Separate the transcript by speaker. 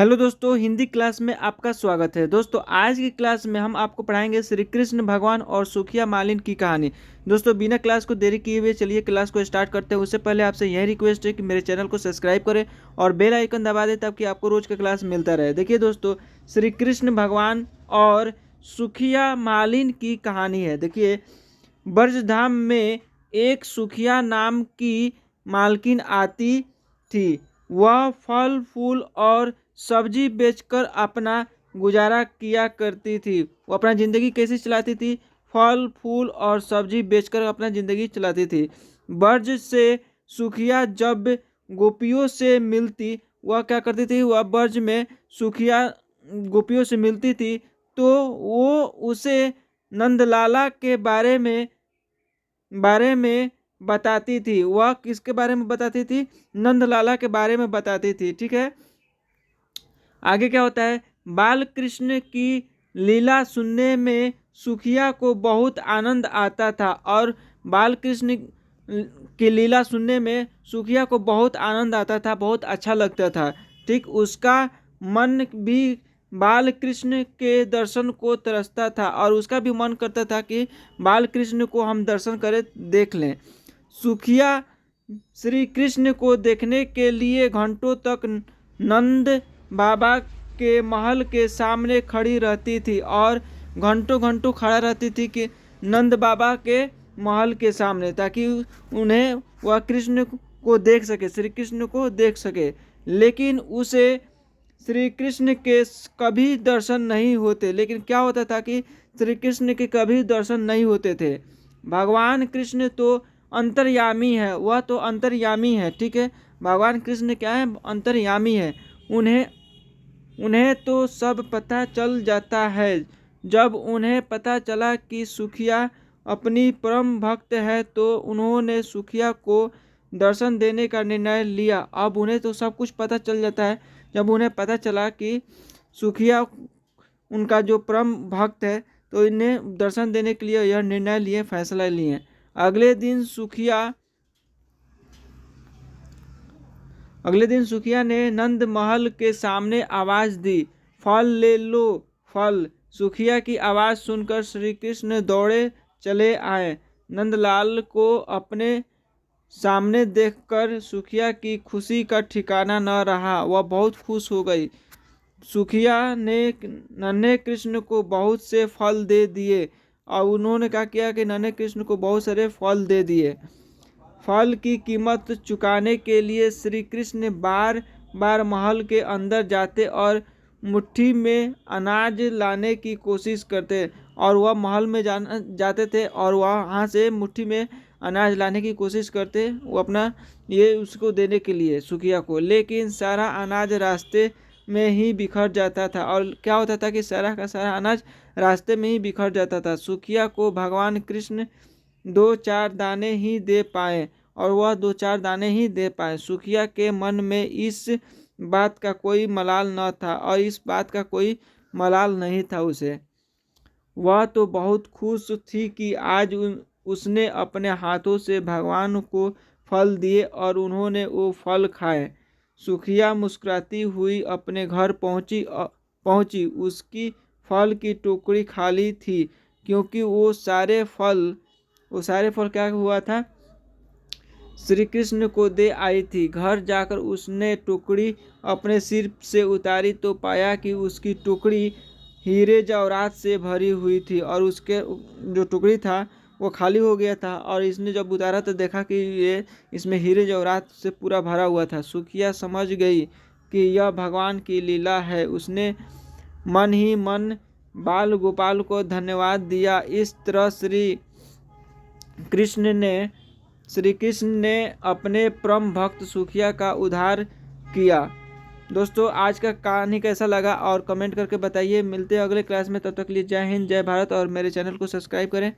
Speaker 1: Hello दोस्तों, Hindi class में आपका स्वागत है। दोस्तों आज की क्लास में हम आपको पढ़ाएंगे श्री कृष्ण भगवान और सुखिया मालिन की कहानी। दोस्तों बिना क्लास को देरी किए हुए चलिए क्लास को स्टार्ट करते हैं। उससे पहले आपसे यह रिक्वेस्ट है कि मेरे चैनल को सब्सक्राइब करें और बेल आइकन दबा दें ताकि आपको रोज का क्लास मिलता रहे। देखिए दोस्तों, श्री कृष्ण भगवान और सुखिया मालिन की कहानी है। देखिए, ब्रजधाम में एक सुखिया नाम की मालकिन आती थी। वह फल फूल और सब्जी बेचकर अपना गुजारा किया करती थी। वो अपना ज़िंदगी कैसे चलाती थी? फल फूल और सब्जी बेचकर अपना ज़िंदगी चलाती थी। ब्रज से सुखिया जब गोपियों से मिलती, वह क्या करती थी? वह ब्रज में सुखिया गोपियों से मिलती थी तो वो उसे नंदलाला के बारे में बताती थी। वह किसके बारे में बताती थी? नंदलाला के बारे में बताती थी। ठीक है, आगे क्या होता है? बाल कृष्ण की लीला सुनने में सुखिया को बहुत आनंद आता था और बाल कृष्ण की लीला सुनने में सुखिया को बहुत आनंद आता था, बहुत अच्छा लगता था। ठीक, उसका मन भी बाल कृष्ण के दर्शन को तरसता था और उसका भी मन करता था कि बाल कृष्ण को हम दर्शन करें, देख लें। सुखिया श्री कृष्ण को देखने के लिए घंटों तक नंद बाबा के महल के सामने खड़ी रहती थी और घंटों घंटों खड़ा रहती थी कि नंद बाबा के महल के सामने, ताकि उन्हें वह कृष्ण को देख सके, श्री कृष्ण को देख सके। लेकिन उसे श्री कृष्ण के कभी दर्शन नहीं होते। लेकिन क्या होता था कि श्री कृष्ण के कभी दर्शन नहीं होते थे। भगवान कृष्ण तो अंतर्यामी है, वह तो अंतर्यामी है। ठीक है, भगवान कृष्ण क्या है? अंतर्यामी है। उन्हें तो सब पता चल जाता है। जब उन्हें पता चला कि सुखिया अपनी परम भक्त है तो उन्होंने सुखिया को दर्शन देने का निर्णय लिया। अब उन्हें तो सब कुछ पता चल जाता है। जब उन्हें पता चला कि सुखिया उनका जो परम भक्त है तो इन्हें दर्शन देने के लिए यह निर्णय लिए, फैसला लिए। अगले दिन सुखिया ने नंद महल के सामने आवाज दी, फल ले लो, फल। सुखिया की आवाज सुनकर श्री कृष्ण दौड़े चले आए। नंदलाल को अपने सामने देखकर सुखिया की खुशी का ठिकाना न रहा। वह बहुत खुश हो गई। सुखिया ने नन्हे कृष्ण को बहुत से फल दे दिए और उन्होंने क्या किया कि नन्हे कृष्ण को बहुत सारे फल दे दिए। फल की कीमत चुकाने के लिए श्री कृष्ण बार बार महल के अंदर जाते और मुट्ठी में अनाज लाने की कोशिश करते, और वह महल में जाते थे और वहाँ से मुट्ठी में अनाज लाने की कोशिश करते, वो अपना ये उसको देने के लिए सुखिया को। लेकिन सारा अनाज रास्ते में ही बिखर जाता था। और क्या होता था कि सारा का सारा अनाज रास्ते में ही बिखर जाता था। सुखिया को भगवान कृष्ण दो चार दाने ही दे पाए, और वह दो चार दाने ही दे पाए। सुखिया के मन में इस बात का कोई मलाल न था और इस बात का कोई मलाल नहीं था उसे। वह तो बहुत खुश थी कि आज उसने अपने हाथों से भगवान को फल दिए और उन्होंने वो फल खाए। सुखिया मुस्कुराती हुई अपने घर पहुंची। उसकी फल की टोकरी खाली थी, क्योंकि वो सारे फल क्या हुआ था? श्री कृष्ण को दे आई थी। घर जाकर उसने टुकड़ी अपने सिर से उतारी तो पाया कि उसकी टुकड़ी हीरे जवाहरात से भरी हुई थी और उसके जो टुकड़ी था वो खाली हो गया था। और इसने जब उतारा तो देखा कि ये इसमें हीरे जवाहरात से पूरा भरा हुआ था। सुखिया समझ गई कि यह भगवान की लीला है। उसने मन ही मन बाल गोपाल को धन्यवाद दिया। इस तरह श्री कृष्ण ने अपने परम भक्त सुखिया का उद्धार किया। दोस्तों आज का कहानी कैसा लगा और कमेंट करके बताइए। मिलते हैं अगले क्लास में, तब तक के लिए जय हिंद, जय भारत और मेरे चैनल को सब्सक्राइब करें।